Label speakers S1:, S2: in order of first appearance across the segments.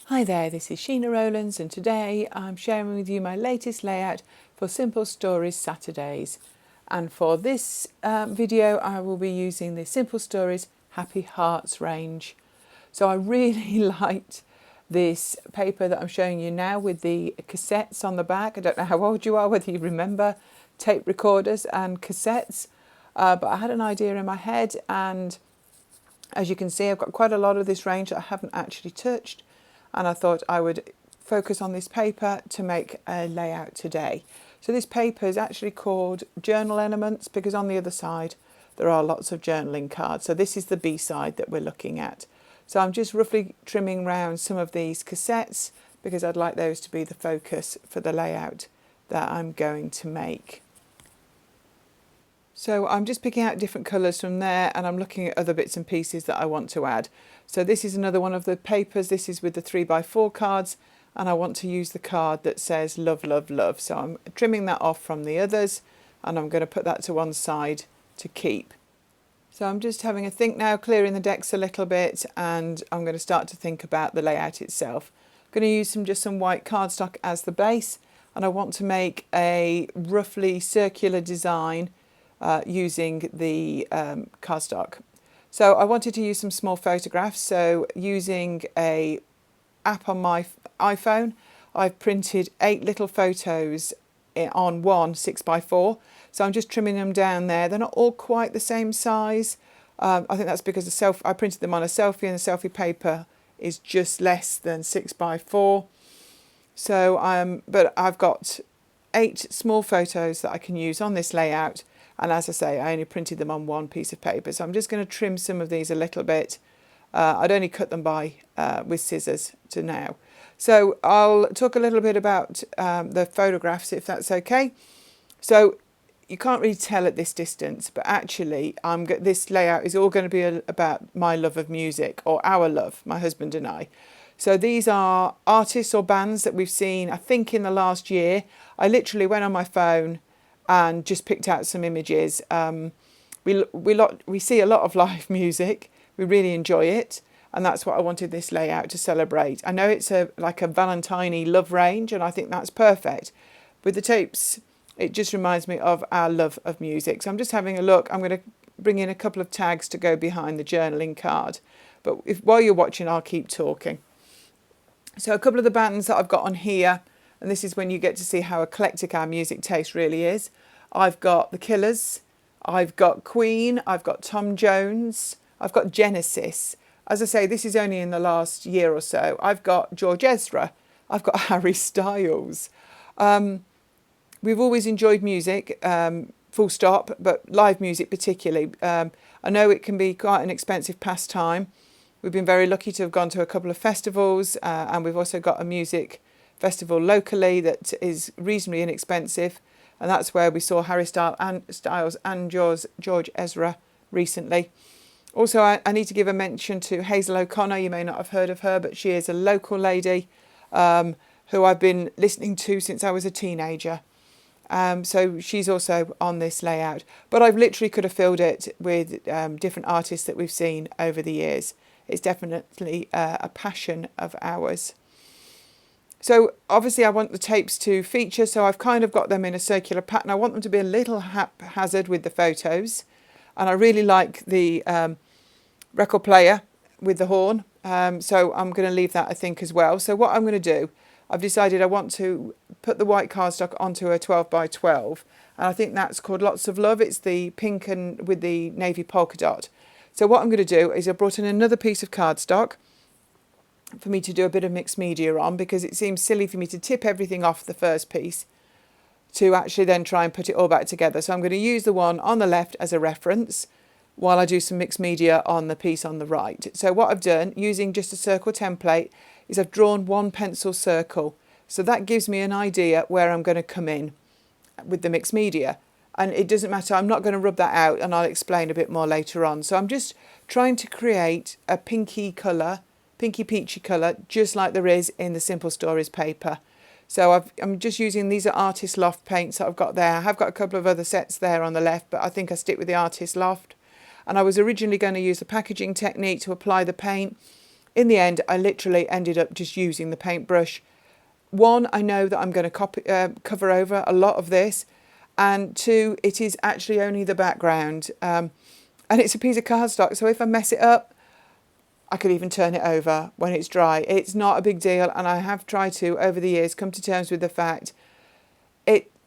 S1: Hi there, this is Sheena Rowlands and today I'm sharing with you my latest layout for Simple Stories Saturdays. And for this video I will be using the Simple Stories Happy Hearts range. So I really liked this paper that I'm showing you now with the cassettes on the back. I don't know how old you are, whether you remember tape recorders and cassettes, but I had an idea in my head, and as you can see I've got quite a lot of this range that I haven't actually touched. And I thought I would focus on this paper to make a layout today. So this paper is actually called Journal Elements because on the other side there are lots of journaling cards. So this is the B side that we're looking at. So I'm just roughly trimming around some of these cassettes because I'd like those to be the focus for the layout that I'm going to make. So I'm just picking out different colours from there, and I'm looking at other bits and pieces that I want to add. So this is another one of the papers. This is with the 3x4 cards, and I want to use the card that says love, love, love. So I'm trimming that off from the others, and I'm going to put that to one side to keep. So I'm just having a think now, clearing the decks a little bit, and I'm going to start to think about the layout itself. I'm going to use just some white cardstock as the base, and I want to make a roughly circular design using the cardstock. So I wanted to use some small photographs, so using a app on my iPhone I've printed 8 little photos on one 6x4, so I'm just trimming them down there. They're not all quite the same size. I think that's because I printed them on a selfie, and the selfie paper is just less than 6x4. So but I've got 8 small photos that I can use on this layout. And as I say, I only printed them on one piece of paper. So I'm just going to trim some of these a little bit. I'd only cut them with scissors to now. So I'll talk a little bit about the photographs, if that's okay. So you can't really tell at this distance, but actually this layout is all going to be about my love of music, or our love, my husband and I. So these are artists or bands that we've seen, I think, in the last year. I literally went on my phone and just picked out some images. We see a lot of live music. We really enjoy it, and that's what I wanted this layout to celebrate. I know it's like a Valentine-y love range, and I think that's perfect. With the tapes, it just reminds me of our love of music. So I'm just having a look. I'm going to bring in a couple of tags to go behind the journaling card. But while you're watching, I'll keep talking. So a couple of the bands that I've got on here, and this is when you get to see how eclectic our music taste really is. I've got The Killers, I've got Queen, I've got Tom Jones, I've got Genesis. As I say, this is only in the last year or so. I've got George Ezra, I've got Harry Styles. We've always enjoyed music, full stop, but live music particularly. I know it can be quite an expensive pastime. We've been very lucky to have gone to a couple of festivals, and we've also got a music festival locally that is reasonably inexpensive, and that's where we saw Harry Styles and George Ezra recently. Also, I need to give a mention to Hazel O'Connor. You may not have heard of her, but she is a local lady who I've been listening to since I was a teenager. So she's also on this layout, but I've literally could have filled it with different artists that we've seen over the years. It's definitely a passion of ours. So obviously I want the tapes to feature, so I've kind of got them in a circular pattern. I want them to be a little haphazard with the photos, and I really like the record player with the horn, so I'm going to leave that, I think, as well. So what I'm going to do, I've decided I want to put the white cardstock onto a 12x12, and I think that's called Lots of Love. It's the pink and with the navy polka dot. So what I'm going to do is I brought in another piece of cardstock for me to do a bit of mixed media on, because it seems silly for me to tip everything off the first piece to actually then try and put it all back together. So I'm going to use the one on the left as a reference while I do some mixed media on the piece on the right. So what I've done, using just a circle template, is I've drawn one pencil circle. So that gives me an idea where I'm going to come in with the mixed media. And it doesn't matter, I'm not going to rub that out, and I'll explain a bit more later on. So I'm just trying to create a pinky peachy colour, just like there is in the Simple Stories paper. So I'm just using, these are Artist Loft paints that I've got there. I have got a couple of other sets there on the left, but I think I stick with the Artist Loft. And I was originally going to use the packaging technique to apply the paint. in the end, I literally ended up just using the paintbrush. One, I know that I'm going to cover over a lot of this, and two, it is actually only the background, and it's a piece of cardstock, so if I mess it up, I could even turn it over when it's dry. It's not a big deal, and I have tried to, over the years, come to terms with the fact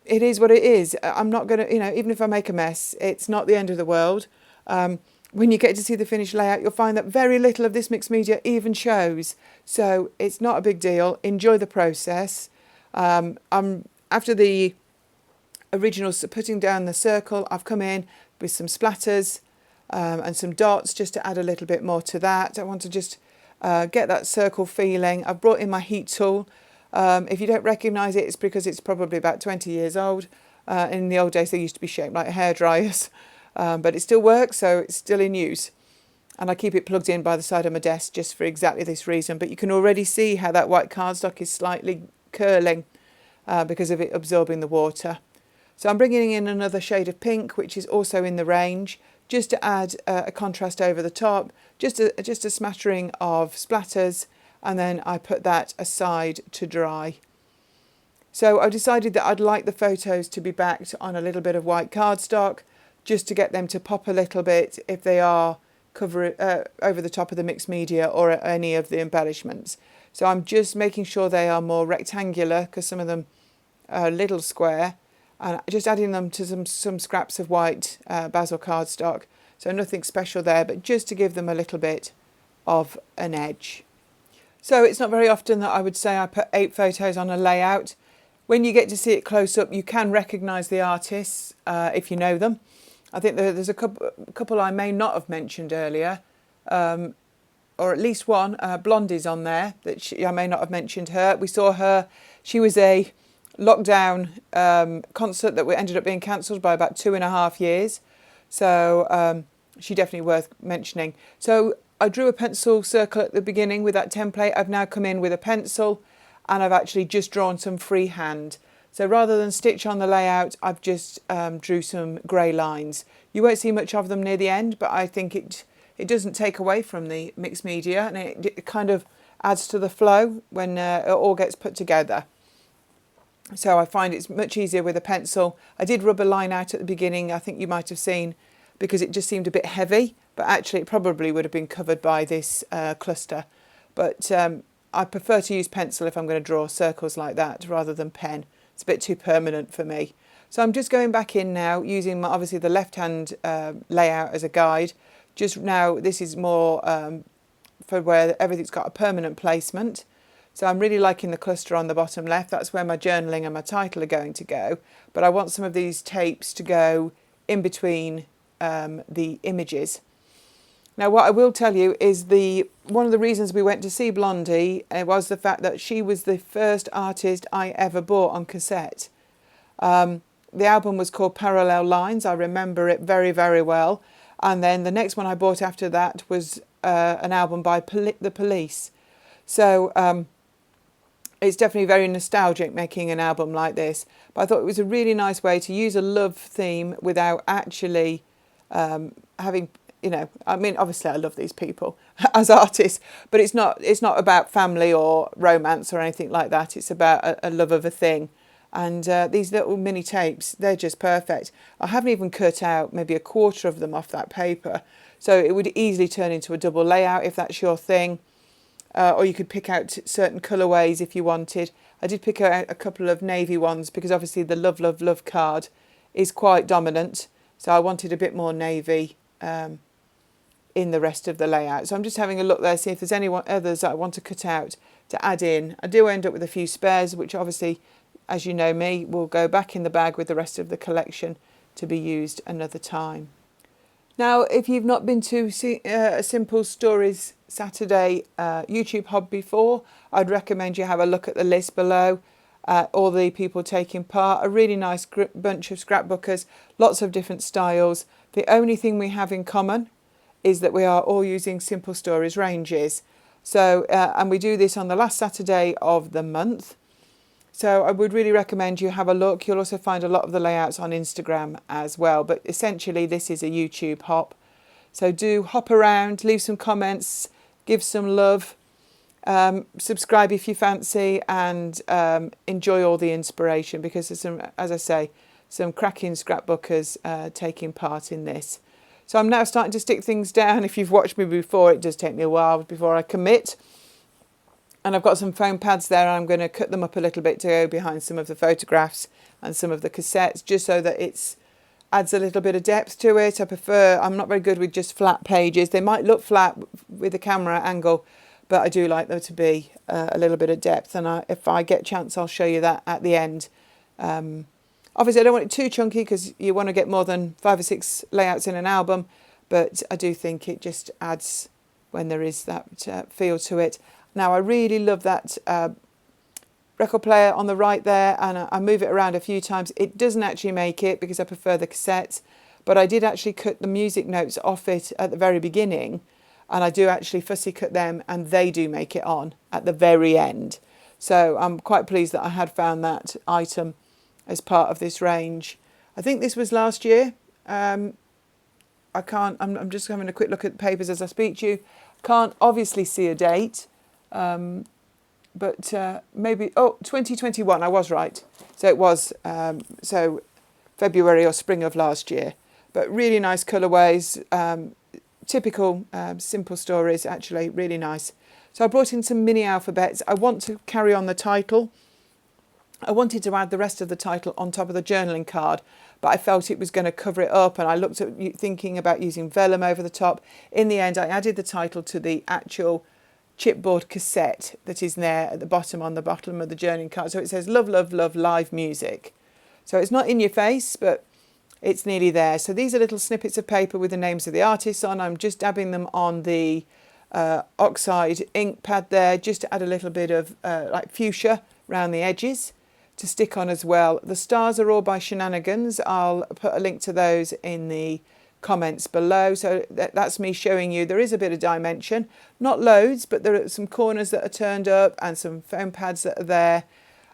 S1: it is what it is. I'm not going to, even if I make a mess, it's not the end of the world. When you get to see the finished layout, you'll find that very little of this mixed media even shows. So it's not a big deal. Enjoy the process. After the original putting down the circle, I've come in with some splatters and some dots just to add a little bit more to that. I want to just get that circle feeling. I've brought in my heat tool. If you don't recognise it, it's because it's probably about 20 years old. In the old days, they used to be shaped like hairdryers, but it still works, so it's still in use. And I keep it plugged in by the side of my desk just for exactly this reason. But you can already see how that white cardstock is slightly curling because of it absorbing the water. So I'm bringing in another shade of pink, which is also in the range, just to add a contrast over the top, just a smattering of splatters, and then I put that aside to dry. So I decided that I'd like the photos to be backed on a little bit of white cardstock, just to get them to pop a little bit if they are over the top of the mixed media or any of the embellishments. So I'm just making sure they are more rectangular, because some of them are a little square, and just adding them to some scraps of white basil cardstock. So nothing special there, but just to give them a little bit of an edge. So it's not very often that I would say I put 8 photos on a layout. When you get to see it close up, you can recognise the artists if you know them. I think there's a couple I may not have mentioned earlier, or at least one. Blondie's on there that I may not have mentioned her. We saw her. She was a lockdown concert that ended up being cancelled by about 2.5 years. So she definitely worth mentioning. So I drew a pencil circle at the beginning with that template. I've now come in with a pencil, and I've actually just drawn some freehand. So rather than stitch on the layout, I've just drew some grey lines. You won't see much of them near the end, but I think it doesn't take away from the mixed media, and it kind of adds to the flow when it all gets put together. So I find it's much easier with a pencil. I did rub a line out at the beginning, I think you might have seen, because it just seemed a bit heavy, but actually it probably would have been covered by this cluster. But I prefer to use pencil if I'm going to draw circles like that rather than pen. It's a bit too permanent for me. So I'm just going back in now using obviously the left hand layout as a guide. Just now this is more for where everything's got a permanent placement. So I'm really liking the cluster on the bottom left. That's where my journaling and my title are going to go. But I want some of these tapes to go in between the images. Now what I will tell you is one of the reasons we went to see Blondie was the fact that she was the first artist I ever bought on cassette. The album was called Parallel Lines. I remember it very, very well. And then the next one I bought after that was an album by The Police. So it's definitely very nostalgic making an album like this. But I thought it was a really nice way to use a love theme without actually having, I mean, obviously I love these people as artists, but it's not about family or romance or anything like that. It's about a love of a thing. And these little mini tapes, they're just perfect. I haven't even cut out maybe a quarter of them off that paper. So it would easily turn into a double layout if that's your thing. Or you could pick out certain colourways if you wanted. I did pick out a couple of navy ones because obviously the Love, Love, Love card is quite dominant. So I wanted a bit more navy in the rest of the layout. So I'm just having a look there, see if there's any others that I want to cut out to add in. I do end up with a few spares, which obviously, as you know me, will go back in the bag with the rest of the collection to be used another time. Now, if you've not been to see a Simple Stories Saturday YouTube hub before, I'd recommend you have a look at the list below. All the people taking part, a really nice bunch of scrapbookers, lots of different styles. The only thing we have in common is that we are all using Simple Stories ranges. So, and we do this on the last Saturday of the month. So I would really recommend you have a look. You'll also find a lot of the layouts on Instagram as well. But essentially this is a YouTube hop. So do hop around, leave some comments, give some love. Subscribe if you fancy, and enjoy all the inspiration, because there's some, as I say, some cracking scrapbookers taking part in this. So I'm now starting to stick things down. If you've watched me before, it does take me a while before I commit. And I've got some foam pads there, and I'm going to cut them up a little bit to go behind some of the photographs and some of the cassettes, just so that it adds a little bit of depth to it. I'm not very good with just flat pages. They might look flat with the camera angle, but I do like there to be a little bit of depth. And if I get a chance, I'll show you that at the end. Obviously, I don't want it too chunky, because you want to get more than 5 or 6 layouts in an album. But I do think it just adds when there is that feel to it. Now, I really love that record player on the right there, and I move it around a few times. It doesn't actually make it, because I prefer the cassettes, but I did actually cut the music notes off it at the very beginning, and I do actually fussy cut them, and they do make it on at the very end. So I'm quite pleased that I had found that item as part of this range. I think this was last year. I'm just having a quick look at the papers as I speak to you. Can't obviously see a date. But maybe 2021, I was right. So it was February or spring of last year. But really nice colourways, typical simple stories, actually really nice. So I brought in some mini alphabets. I want to carry on the title. I wanted to add the rest of the title on top of the journaling card, but I felt it was going to cover it up, and I looked at thinking about using vellum over the top. In the end, I added the title to the actual chipboard cassette that is there at the bottom, on the bottom of the journaling card. So it says love, love, love, live music. So it's not in your face, but it's nearly there. So these are little snippets of paper with the names of the artists on. I'm just dabbing them on the oxide ink pad there, just to add a little bit of like fuchsia around the edges to stick on as well. The stars are all by Shenanigans. I'll put a link to those in the comments below. So that's me showing you there is a bit of dimension, not loads, but there are some corners that are turned up and some foam pads that are there.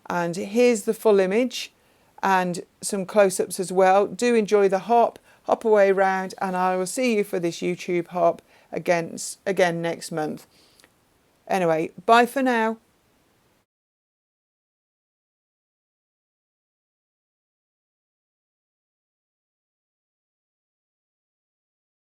S1: And here's the full image and some close-ups as well. Do enjoy the hop away round, and I will see you for this YouTube hop again next month. Anyway, bye for now.